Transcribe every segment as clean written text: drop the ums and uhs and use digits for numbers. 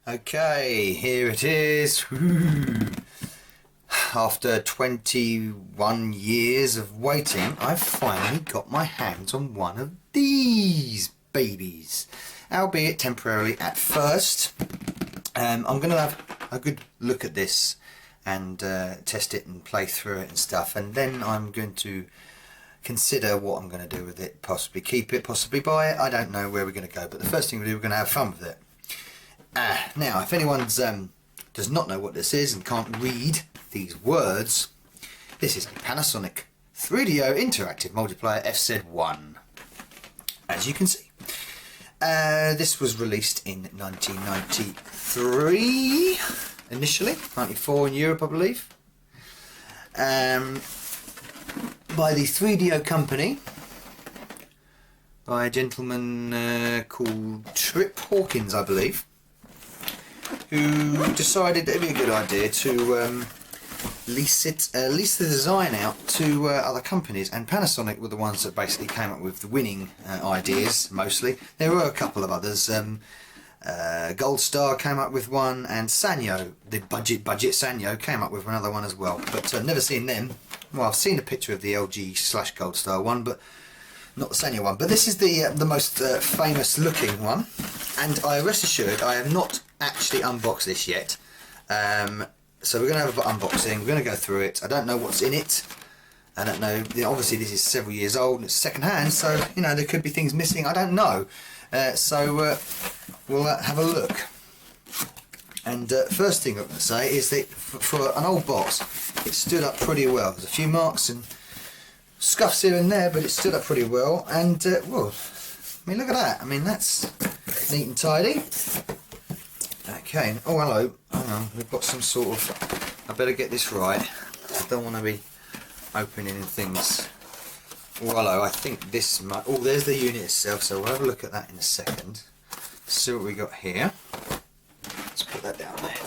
Okay, here it is. After 21 years of waiting, I've finally got my hands on one of these babies. Albeit temporarily at first. I'm going to have a good look at this and test it and play through it and stuff, and then I'm going to consider what I'm going to do with it. Possibly keep it, possibly buy it. I don't know where we're going to go, but the first thing we're going to have fun with it. Now, if anyone does not know what this is and can't read these words, this is a Panasonic 3DO Interactive Multiplayer FZ-1. As you can see, this was released in 1993 initially, 94 in Europe I believe, by the 3DO company, by a gentleman called Trip Hawkins I believe, who decided it'd be a good idea to lease the design out to other companies, and Panasonic were the ones that basically came up with the winning ideas mostly. There were a couple of others. Gold Star came up with one, and Sanyo, the budget Sanyo, came up with another one as well, but I've never seen them. Well, I've seen a picture of the LG / Gold Star one, but not the Sanyo one. But this is the most famous looking one, and I rest assured I have not actually unboxed this yet. So we're going to have an unboxing, we're going to go through it. I don't know what's in it. I don't know, obviously this is several years old and it's second hand, so you know there could be things missing, I don't know. We'll have a look. And first thing I'm going to say is that for an old box, it stood up pretty well. There's a few marks and scuffs here and there, but it stood up pretty well. And well, I mean, look at that. I mean, that's neat and tidy. Okay. Oh, hello. Hang on. We've got some sort of. I better get this right. I don't want to be opening things. Oh, hello. I think this might. Oh, there's the unit itself. So we'll have a look at that in a second. See what we got here. Let's put that down there.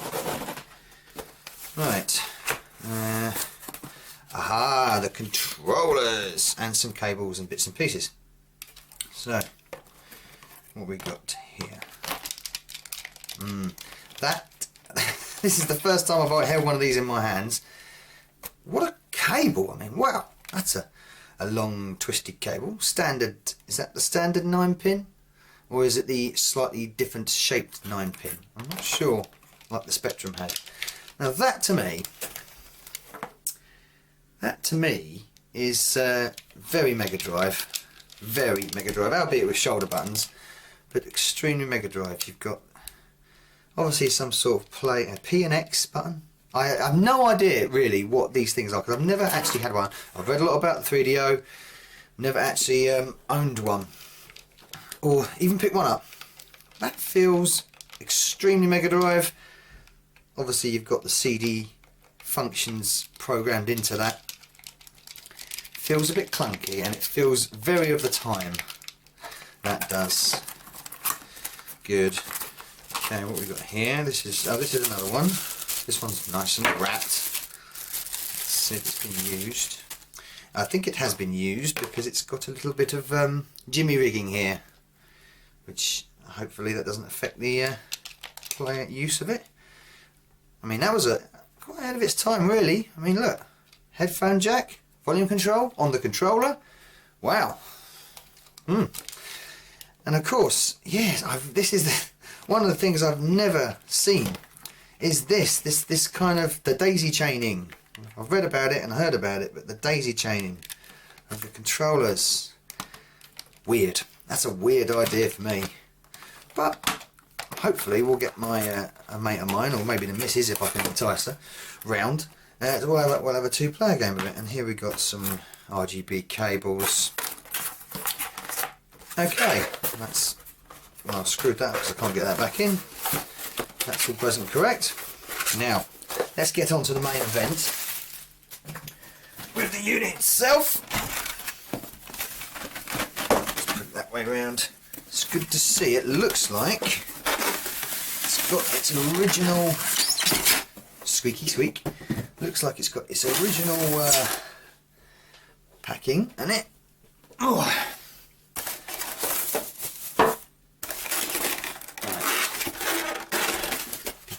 Right. Aha, the controllers and some cables and bits and pieces. So, what we got here? This is the first time I've held one of these in my hands. What a cable! I mean, wow, that's a long twisted cable. Standard, is that the standard 9-pin? Or is it the slightly different shaped 9-pin? I'm not sure, like the Spectrum had. Now that to me is very Mega Drive, albeit with shoulder buttons, but extremely Mega Drive. You've got obviously some sort of play, a P and X button. I have no idea really what these things are because I've never actually had one. I've read a lot about the 3DO, never actually owned one or even picked one up. That feels extremely Mega Drive. Obviously you've got the CD functions programmed into that. Feels a bit clunky and it feels very of the time. That does. Good. Okay, what we got here? This is another one. This one's nice and wrapped. Let's see if it's been used. I think it has been used because it's got a little bit of jimmy rigging here, which hopefully that doesn't affect the use of it. I mean, that was quite ahead of its time really. I mean, look, headphone jack, volume control on the controller. Wow. And of course, yes, this is one of the things I've never seen is this kind of the daisy chaining. I've read about it and heard about it, but the daisy chaining of the controllers, weird. That's a weird idea for me. But hopefully we'll get my a mate of mine, or maybe the missus if I can entice her, round. We'll have a two-player game of it. And here we got some RGB cables. Okay, that's. Well, I've screwed that because I can't get that back in. That's all present correct. Now, let's get on to the main event with the unit itself. Let's put it that way around. It's good to see. It looks like it's got its original squeaky squeak. Looks like it's got its original packing in it. Oh.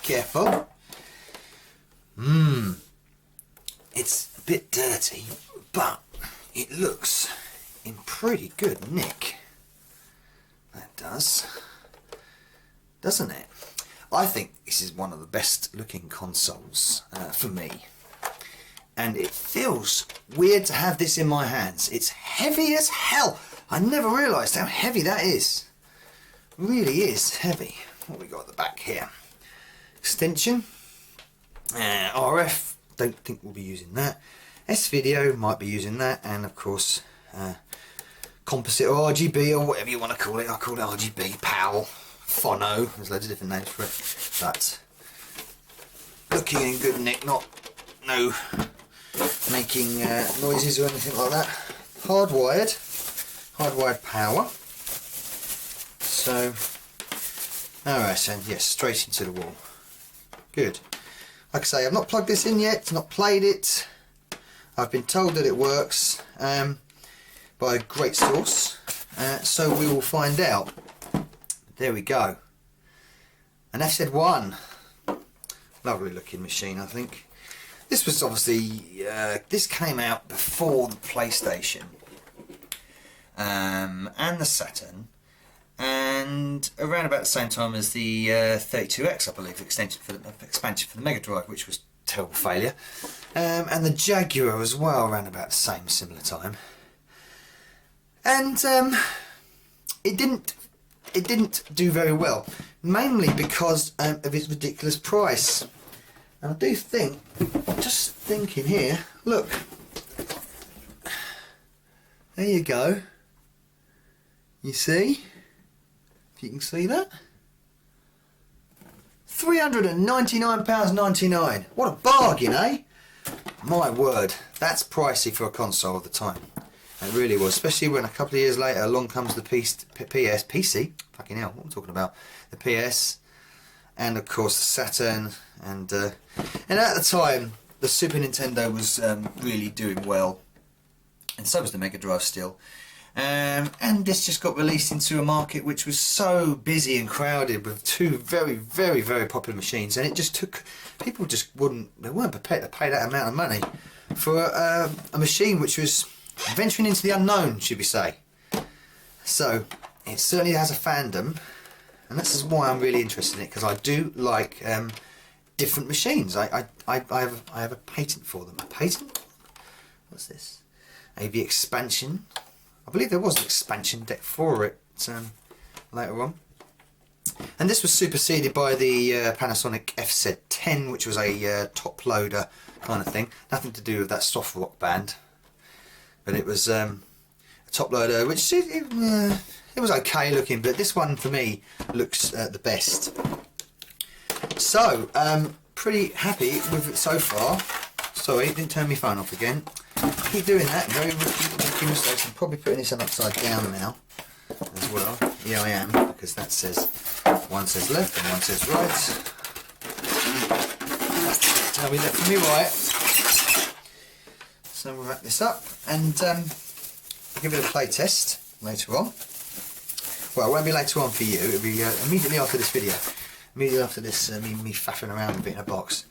careful. It's a bit dirty, but it looks in pretty good nick. That does, doesn't it? I think this is one of the best looking consoles for me. And it feels weird to have this in my hands. It's heavy as hell. I never realised how heavy that is. It really is heavy. What we got at the back here? Extension. RF. Don't think we'll be using that. S-Video might be using that. And of course, composite or RGB or whatever you want to call it. I call it RGB, PAL, Phono. There's loads of different names for it. But looking in good nick, no making noises or anything like that. Hardwired power. So, alright, and yes, straight into the wall. Good. Like I say, I've not plugged this in yet, not played it. I've been told that it works by a great source, so we will find out. There we go. An FZ-1. Lovely looking machine, I think. This was obviously, this came out before the PlayStation and the Saturn, and around about the same time as the 32X, I believe, expansion for the Mega Drive, which was a terrible failure, and the Jaguar as well, around about the same similar time. And it didn't do very well, mainly because of its ridiculous price. And I do think, just thinking here, look, there you go. You see? If you can see that. £399.99. What a bargain, eh? My word, that's pricey for a console of the time. It really was, especially when a couple of years later along comes the PC, fucking hell, what am I talking about? The PS, and of course the Saturn, and at the time the Super Nintendo was really doing well, and so was the Mega Drive still. And this just got released into a market which was so busy and crowded with two very, very, very popular machines, and it just took, people just weren't prepared to pay that amount of money for a machine which was venturing into the unknown, should we say. So it certainly has a fandom, and this is why I'm really interested in it, because I do like different machines. I have a patent for them. A patent? What's this? AV expansion. I believe there was an expansion deck for it later on. And this was superseded by the Panasonic FZ-1, which was a top loader kind of thing. Nothing to do with that soft rock band. But it was a top loader, which it was okay looking, but this one for me looks the best. So, pretty happy with it so far. Sorry, didn't turn my phone off again. Keep doing that, very rookie mistakes. I'm probably putting this one upside down now as well. Yeah, I am, because that says, one says left and one says right. Tell me left from me right. So we'll wrap this up and give it a play test later on. Well, it won't be later on for you, it'll be immediately after this video. Immediately after this, me faffing around with it in a box.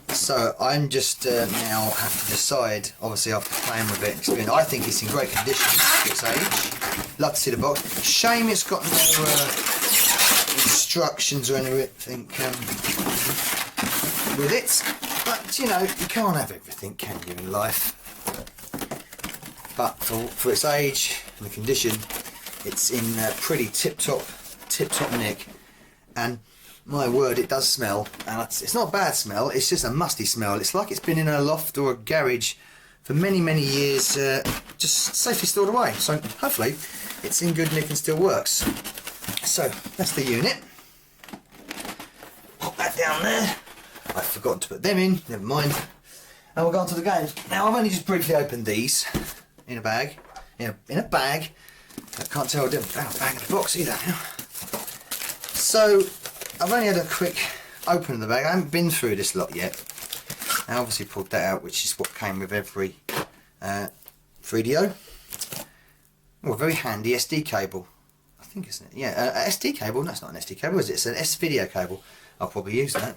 So I'm just now have to decide, obviously after playing with it and experience, I think it's in great condition for its age. Love to see the box. Shame it's got no instructions or anything with it, but you know, you can't have everything, can you, in life? But for its age and the condition, it's in pretty tip-top nick, and my word, it does smell, and it's not a bad smell, it's just a musty smell. It's like it's been in a loft or a garage for many, many years, just safely stored away. So hopefully it's in good nick and still works. So that's the unit. Pop that down there. I've forgotten to put them in, never mind. And we'll go on to the game. Now I've only just briefly opened these in a bag. In a bag. I can't tell I didn't have a bag in the box either. So I've only had a quick open of the bag. I haven't been through this lot yet. I obviously pulled that out, which is what came with every 3DO. Oh, a very handy SD cable. I think it's a SD cable. No, it's not an SD cable, is it? It's an S video cable. I'll probably use that.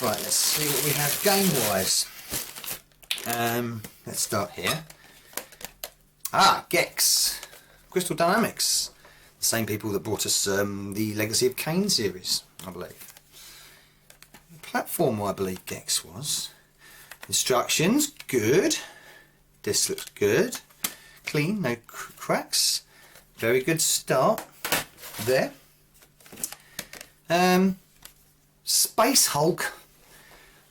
Right, let's see what we have game wise. Let's start here. Gex, Crystal Dynamics, the same people that brought us the Legacy of Kain series, I believe. Platform, I believe Gex was. Instructions, good. This looks good. Clean, no cracks. Very good start there. Space Hulk.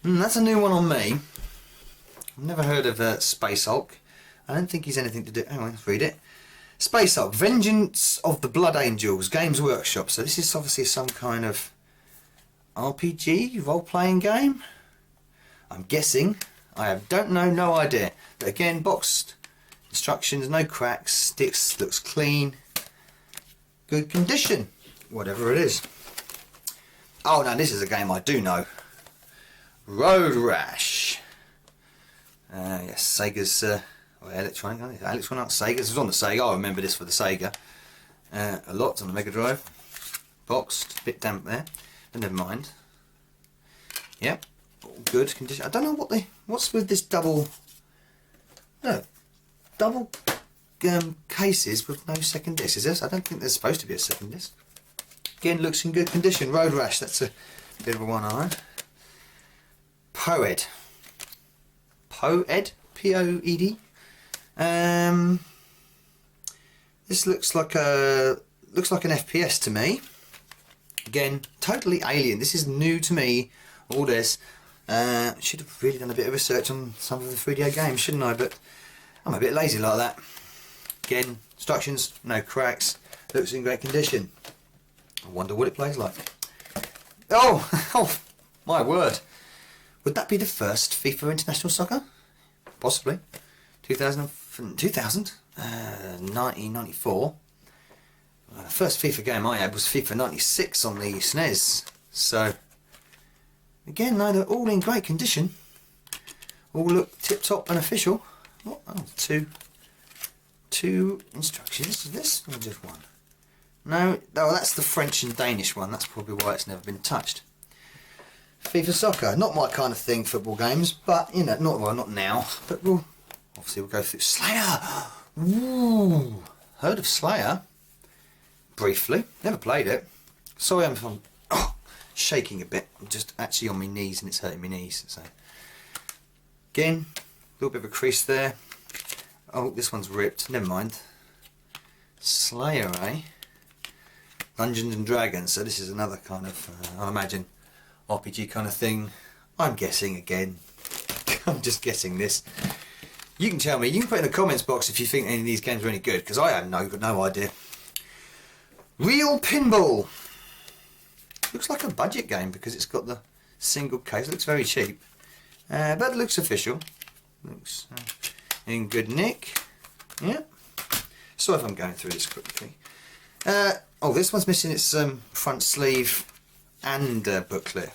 That's a new one on me. I've never heard of Space Hulk. I don't think he's anything to do. Hang on, let's read it. Space Hulk, Vengeance of the Blood Angels, Games Workshop. So this is obviously some kind of RPG, role-playing game. I'm guessing. I don't know, no idea. But again, boxed. Instructions, no cracks. Sticks, looks clean. Good condition. Whatever it is. Oh, now this is a game I do know. Road Rash. Yes, Sega's electronic. Electronic Sega. This was on the Sega. I remember this for the Sega. A lot on the Mega Drive. Boxed, a bit damp there, but never mind. Yep, all good condition. I don't know what's with this double cases with no second disc. Is this? I don't think there's supposed to be a second disc. Again, looks in good condition. Road Rash. That's a bit of a one-eye. Poed. P-O-E-D. This looks like an FPS to me. Again, totally alien. This is new to me. All this. Should have really done a bit of research on some of the 3D games, shouldn't I? But I'm a bit lazy like that. Again, instructions, no cracks. Looks in great condition. I wonder what it plays like. Oh, my word. Would that be the first FIFA International Soccer? Possibly. 1994. The first FIFA game I had was FIFA 96 on the SNES. So, again, no, they're all in great condition. All look tip-top and official. Oh, two instructions. Is this or just one? No, that's the French and Danish one. That's probably why it's never been touched. FIFA Soccer, not my kind of thing, football games, but you know, not now. But we'll go through Slayer. Ooh, heard of Slayer? Briefly, never played it. Sorry, I'm shaking a bit. I'm just actually on my knees and it's hurting my knees. So again, a little bit of a crease there. Oh, this one's ripped. Never mind. Slayer, eh? Dungeons and Dragons. So this is another kind of, I imagine, RPG kind of thing. I'm guessing again. I'm just guessing this. You can tell me. You can put in the comments box if you think any of these games are any good, because I have no idea. Real Pinball. Looks like a budget game because it's got the single case. Looks very cheap, but it looks official. Looks in good nick. Yeah. Sorry if I'm going through this quickly. Oh, this one's missing its front sleeve and booklet.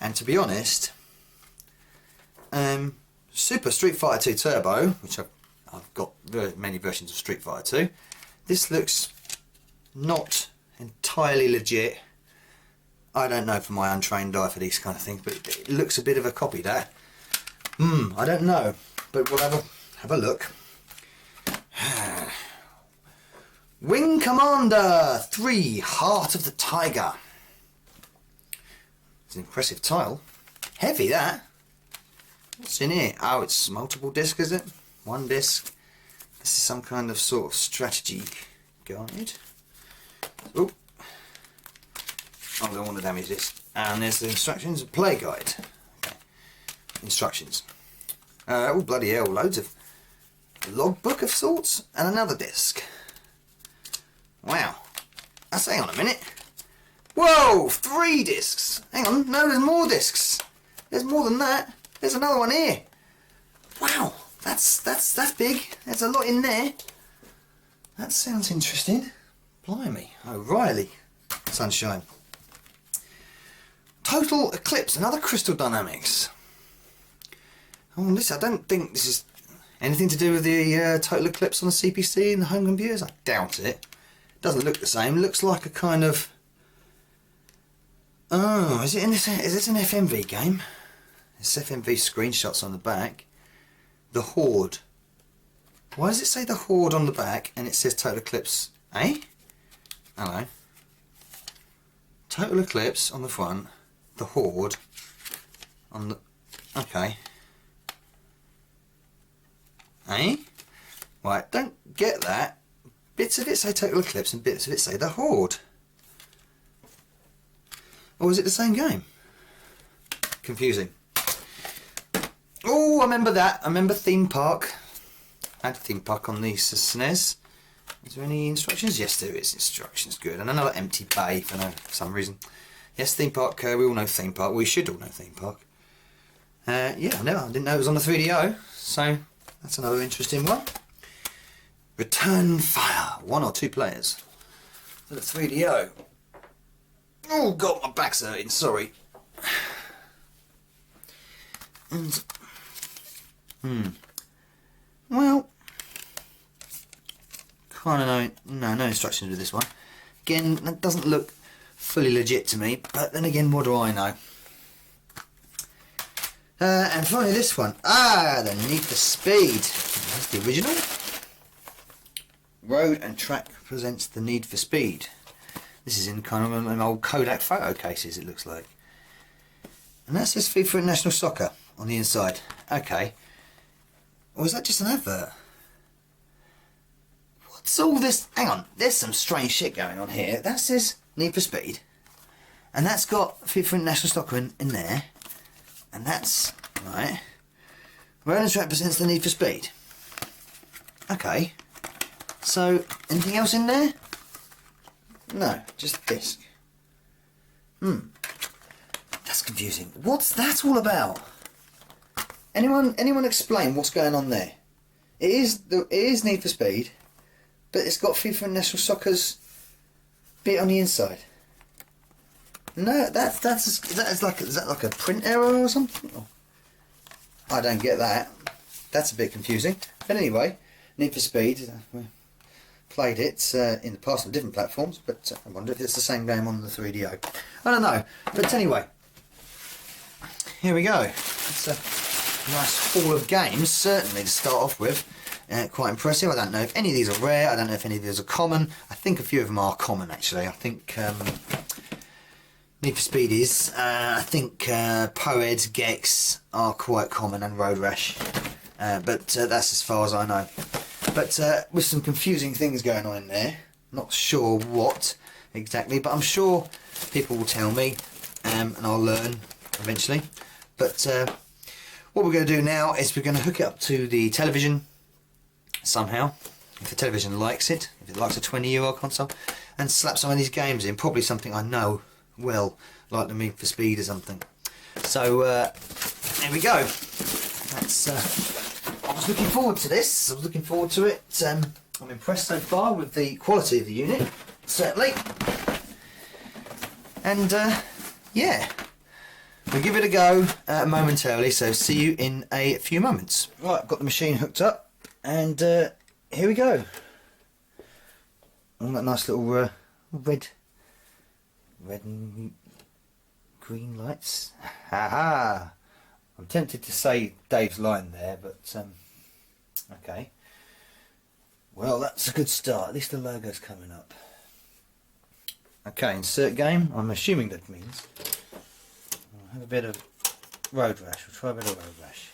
And to be honest, Super Street Fighter 2 Turbo, which I've got very many versions of Street Fighter 2. This looks not entirely legit. I don't know for my untrained eye for these kind of things, but it looks a bit of a copy, that. I don't know, but we'll have a look. Wing Commander 3 Heart of the Tiger. It's an impressive title. Heavy, that. What's in here? Oh, it's multiple disc, is it? One disc. This is some kind of sort of strategy guide. Oh, I don't want to damage this. And there's the instructions, play guide. Okay. Instructions. Oh, bloody hell, loads of logbook of sorts, and another disc. Wow. Hang on a minute. Whoa, 3 discs. Hang on, no, there's more discs. There's more than that. There's another one here. Wow, that's big. There's a lot in there. That sounds interesting. Blimey, O'Reilly. Sunshine. Total Eclipse, another Crystal Dynamics. Oh, this, I don't think this is anything to do with the Total Eclipse on the CPC and the home computers. I doubt it. Doesn't look the same. Looks like a kind of... Oh, is this an FMV game? It's FMV screenshots on the back. The Horde. Why does it say the Horde on the back and it says Total Eclipse? Eh? Hello. Total Eclipse on the front. The Horde on the... Okay. Eh? Right, don't get that. Bits of it say Total Eclipse and bits of it say the Horde. Or is it the same game? Confusing. Oh, I remember that. I remember Theme Park. I had Theme Park on the SNES. Is there any instructions? Yes, there is instructions. Good. And another empty bay for some reason. Yes, Theme Park. We all know Theme Park. We should all know Theme Park. Yeah, I didn't know it was on the 3DO. So that's another interesting one. Return Fire. 1 or 2 players for the 3DO. Oh God, my back's hurting. Sorry. And well, kind of no instructions with this one. Again, that doesn't look fully legit to me, but then again, what do I know? And finally this one. The Need for Speed. That's the original. Road and Track presents The Need for Speed. This is in kind of an old Kodak photo cases, it looks like. And that says FIFA International Soccer on the inside. Okay. Or is that just an advert? What's all this? Hang on, there's some strange shit going on here. That says Need for Speed. And that's got FIFA International Soccer in there. And that's, right. Road and Track presents The Need for Speed. Okay. So, anything else in there? No, just disc. That's confusing. What's that all about? Anyone explain what's going on there? It is Need for Speed, but it's got FIFA and National Soccer's bit on the inside. No, is that like a print error or something? Oh, I don't get that. That's a bit confusing. But anyway, Need for Speed. Played it in the past on different platforms, but I wonder if it's the same game on the 3DO. I don't know. But anyway, here we go. It's a nice haul of games, certainly, to start off with. Quite impressive. I don't know if any of these are rare. I don't know if any of these are common. I think a few of them are common, actually. I think Need for Speed is. I think Poed, Gex are quite common, and Road Rash. But that's as far as I know. But with some confusing things going on in there. Not sure what exactly, but I'm sure people will tell me, and I'll learn eventually. But what we're going to do now is we're going to hook it up to the television somehow, if the television likes it, if it likes a 20-year-old console, and slap some of these games in, probably something I know well, like the Need for Speed or something. So there we go. That's I was looking forward to this. I was looking forward to it. I'm impressed so far with the quality of the unit, certainly. And yeah, we'll give it a go momentarily. So see you in a few moments. Right, I've got the machine hooked up, and here we go. All that nice little red and green lights. Ha! I'm tempted to say Dave's line there, but okay. Well, that's a good start. At least the logo's coming up. Okay, insert game. I'm assuming that means I'll have a bit of Road Rash. We'll try a bit of Road Rash.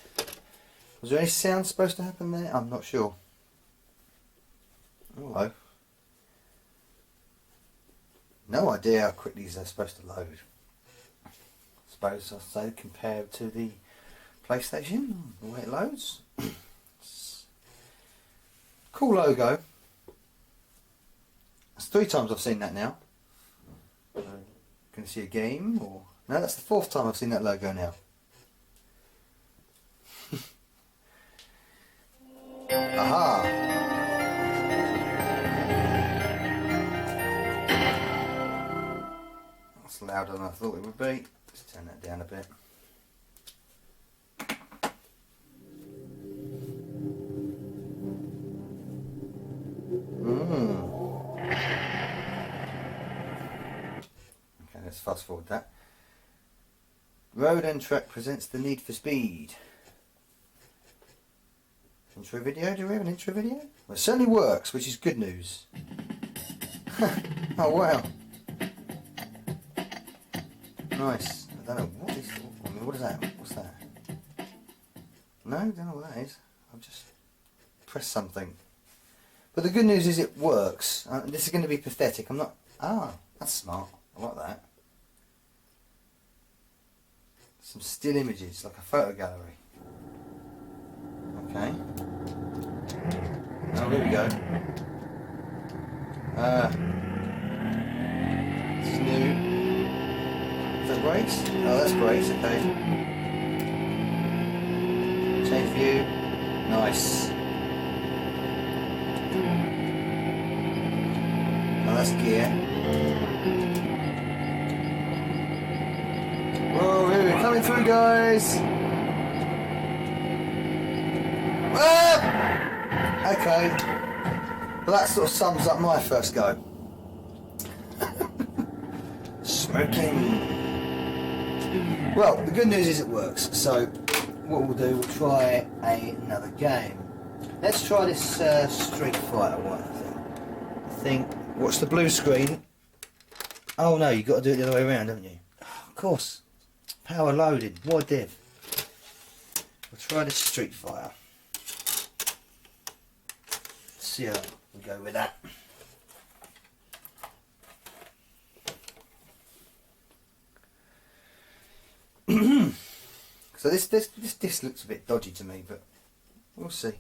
Was there any sound supposed to happen there? I'm not sure. Hello. No idea how quickly these are supposed to load. I suppose I'll say compared to the PlayStation, the way it loads. Cool logo. That's 3 times I've seen that now. Can you see a game? Or no, that's the 4th time I've seen that logo now. Aha! That's louder than I thought it would be. Let's turn that down a bit. fast forward that. Road and Track presents The Need for Speed. Intro video? Do we have an intro video? Well, it certainly works, which is good news. Oh wow. Nice. I don't know what is. I mean, what is that? What's that? No, I don't know what that is. I've just pressed something. But the good news is it works. This is going to be pathetic. I'm not. Ah, that's smart. I like that. Some still images, like a photo gallery. Okay. Oh, here we go. This is new. Is that brakes? Oh, that's brakes, okay. Change view. Nice. Oh, that's gear. Whoa, here we're coming through, guys. Ah! Okay. Well, that sort of sums up my first go. Smoking. Well, the good news is it works. So, what we'll do, we'll try another game. Let's try this Street Fighter one, I think. Watch the blue screen. Oh no, you've got to do it the other way around, haven't you? Of course. Power loaded. What a div. We'll try this Street Fighter. See how we go with that. So this disc looks a bit dodgy to me, but we'll see.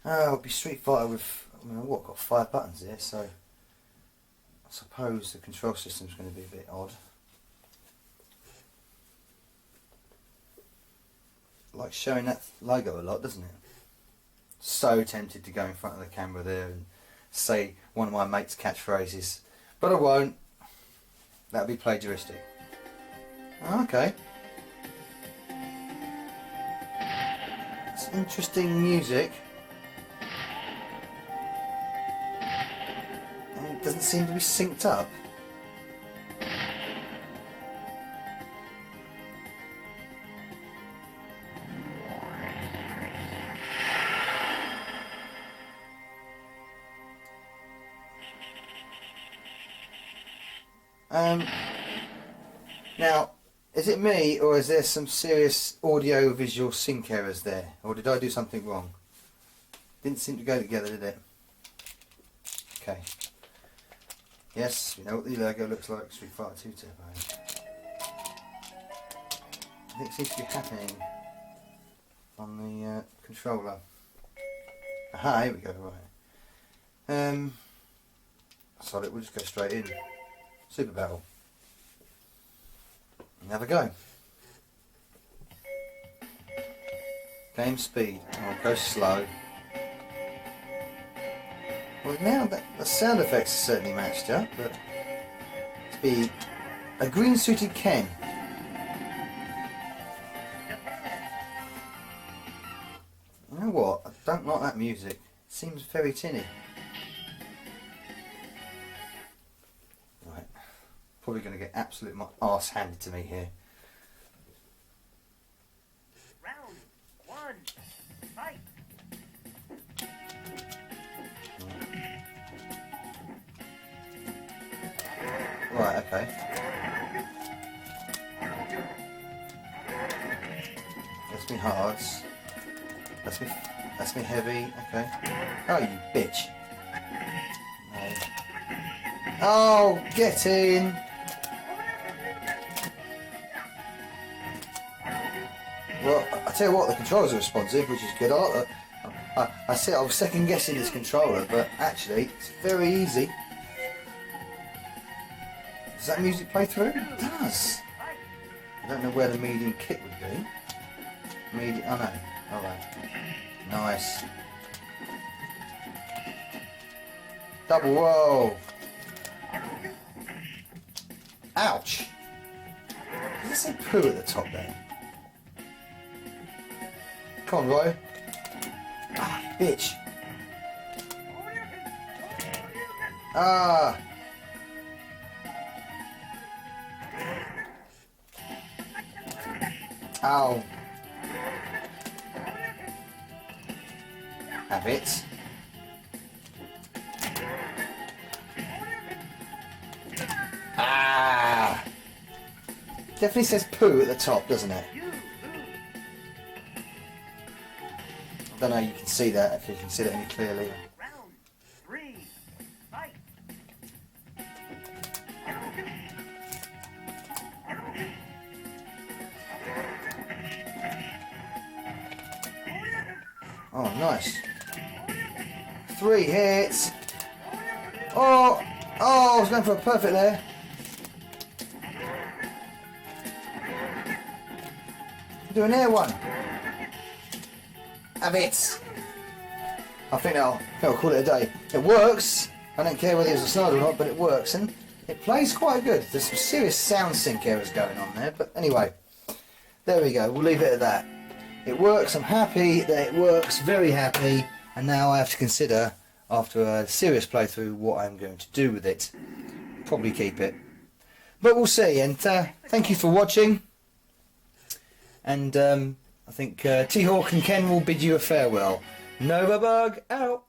It'll be Street Fighter with, I mean, what, got 5 buttons here, so I suppose the control system's going to be a bit odd. Like showing that logo a lot, doesn't it? So tempted to go in front of the camera there and say one of my mate's catchphrases, but I won't. That'll be plagiaristic. Okay. It's interesting music. And it doesn't seem to be synced up. Now, is it me, or is there some serious audio-visual sync errors there? Or did I do something wrong? Didn't seem to go together, did it? Okay. Yes, we know what the logo looks like, Street Fighter 2 Turbo. I think it seems to be happening on the controller. Aha, here we go, right. Solid, we'll just go straight in. Super Battle. Have a go. Game speed. Oh, go slow. Well, now that the sound effects are certainly matched up, but to be a green suited Ken. You know what? I don't like that music. It seems very tinny. Probably going to get absolute my arse handed to me here. Round 1, fight. Right, okay. That's me hards. That's me heavy. Okay. Oh, you bitch. No. Oh, get in. Well, I tell you what, the controls are responsive, which is good. I see. I was second guessing this controller, but actually, it's very easy. Does that music play through? It does. I don't know where the medium kick would be. Medium. Oh no. All right. Nice. Double whoa. Ouch. Does it say poo at the top there? Come on, Roy. Ah, bitch. Ah. Oh. Have it. Ah. Definitely says poo at the top, doesn't it? I don't know, you can see that if you can see it any clearly. Round 3, fight. Oh, nice. 3 hits. Oh, I was going for a perfect there. Do an air one. Have it. I think I'll call it a day. It works. I don't care whether it's a snide or not, but it works, and it plays quite good. There's some serious sound sync errors going on there, but anyway, there we go. We'll leave it at that. It works. I'm happy that it works. Very happy. And now I have to consider, after a serious playthrough, what I'm going to do with it. Probably keep it, but we'll see. And thank you for watching. And I think T-Hawk and Ken will bid you a farewell. Nova Bug out.